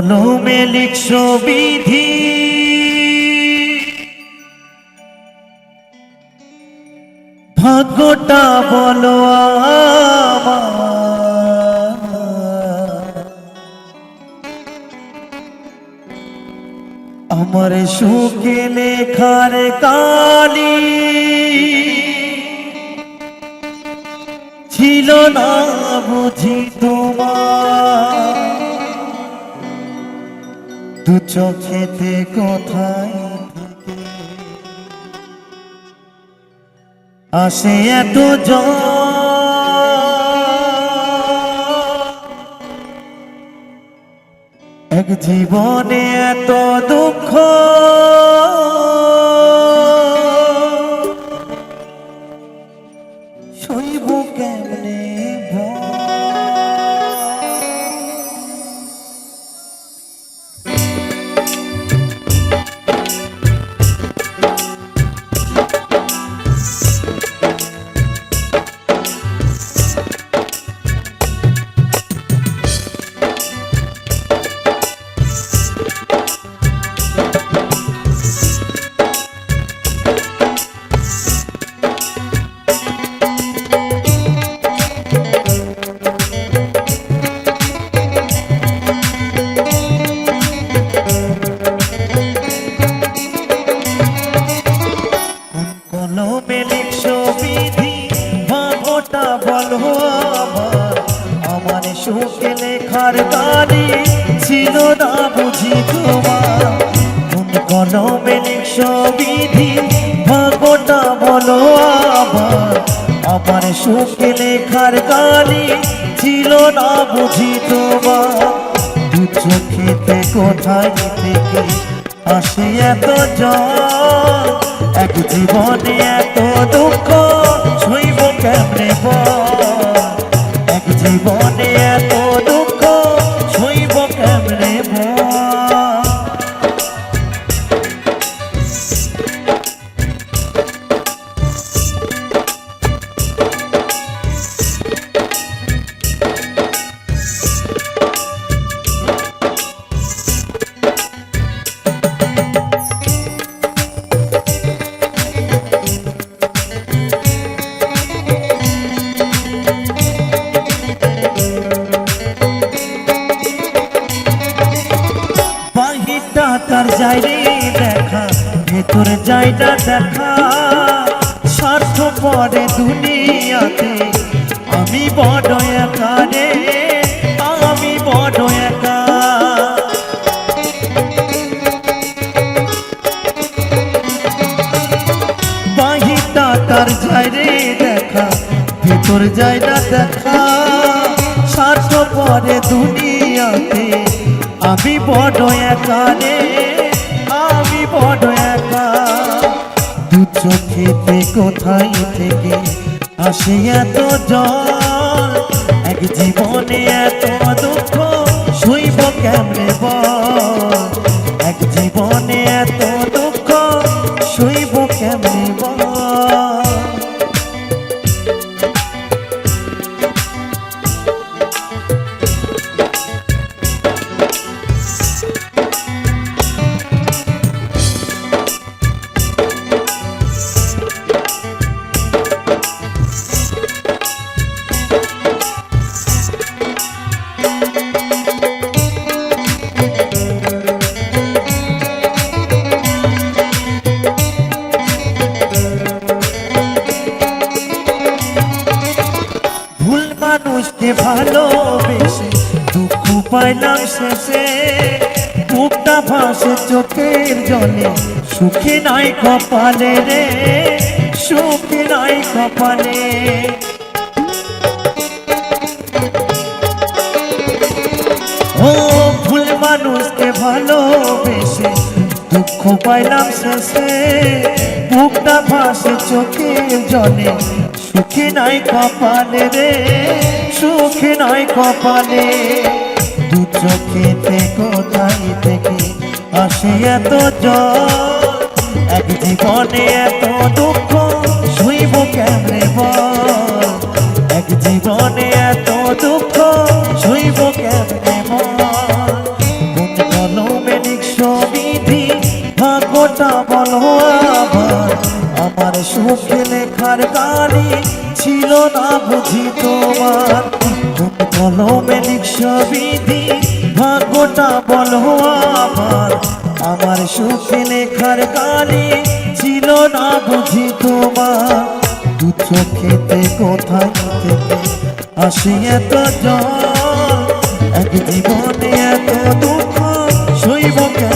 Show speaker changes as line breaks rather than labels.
কলমে লিখছো বিধি, ভাগ্যটা বলো আমার সুখে লেখার কালি ছিল না বুঝি তোমার দু চোখেতে কোথায় আসে এত জল, এক জীবনে এত দুঃখ সইব কেমনে সুখে লেখার কালি ছিল না বুঝি তোমার কোন কলমে লিখছো বিধি, ভাগ্যটা বলো আমার সুখে লেখার কালি ছিল না বুঝি তোমার দু চোখেতে কোথায় থেকে আসে এত জল, এক জীবনে এত দুঃখ সইব কেমনে এক জীবনে এত দুঃখ সইব কেমনে তার যাইরে দেখা ভেতর যাইটা দেখা স্বার্থ পরে দুনিয়াতে আমি বড় একা রে, আমি বড় একা বাহিরটা তার যাইরে দেখা ভেতর যাইটা দেখা স্বার্থ পরে দুনিয়াতে আমি বড় একা রে, আমি বড় একা দু চোখেতে কোথায় থেকে আসে এত জল, এক জীবনে এত দুঃখ সইব কেমনে এক জীবনে এত দুঃখ সইব কেমনে মানুষকে ভালোবেসে দুঃখ পাইলাম শেষে বুকটা ভাসে চোখের জলে সুখে নাই কপালে রে, সুখে নাই কপালে ও ভুল মানুষকে ভালোবেসে দুঃখ পাইলাম শেষে বুকটা ভাসে চোখের জলে সুখে নাই কপালে রে, সুখে নাই কপালে দু চোখেতে কোথায় থেকে আসে এত জল, এক জীবনে এত দুঃখ সইব কেমনে এক জীবনে এত দুঃখ সইব কেমনে কোন না বুঝি তোমার কোন কলমে লিখছো বিধি ভাগ্যটা বলো আমার আমার সুখে লেখার গালি ছিল না বুঝি তোমার দু চোখেতে কোথায় থেকে আসি এত জল এক জীবনে এত দুঃখ সইব কেন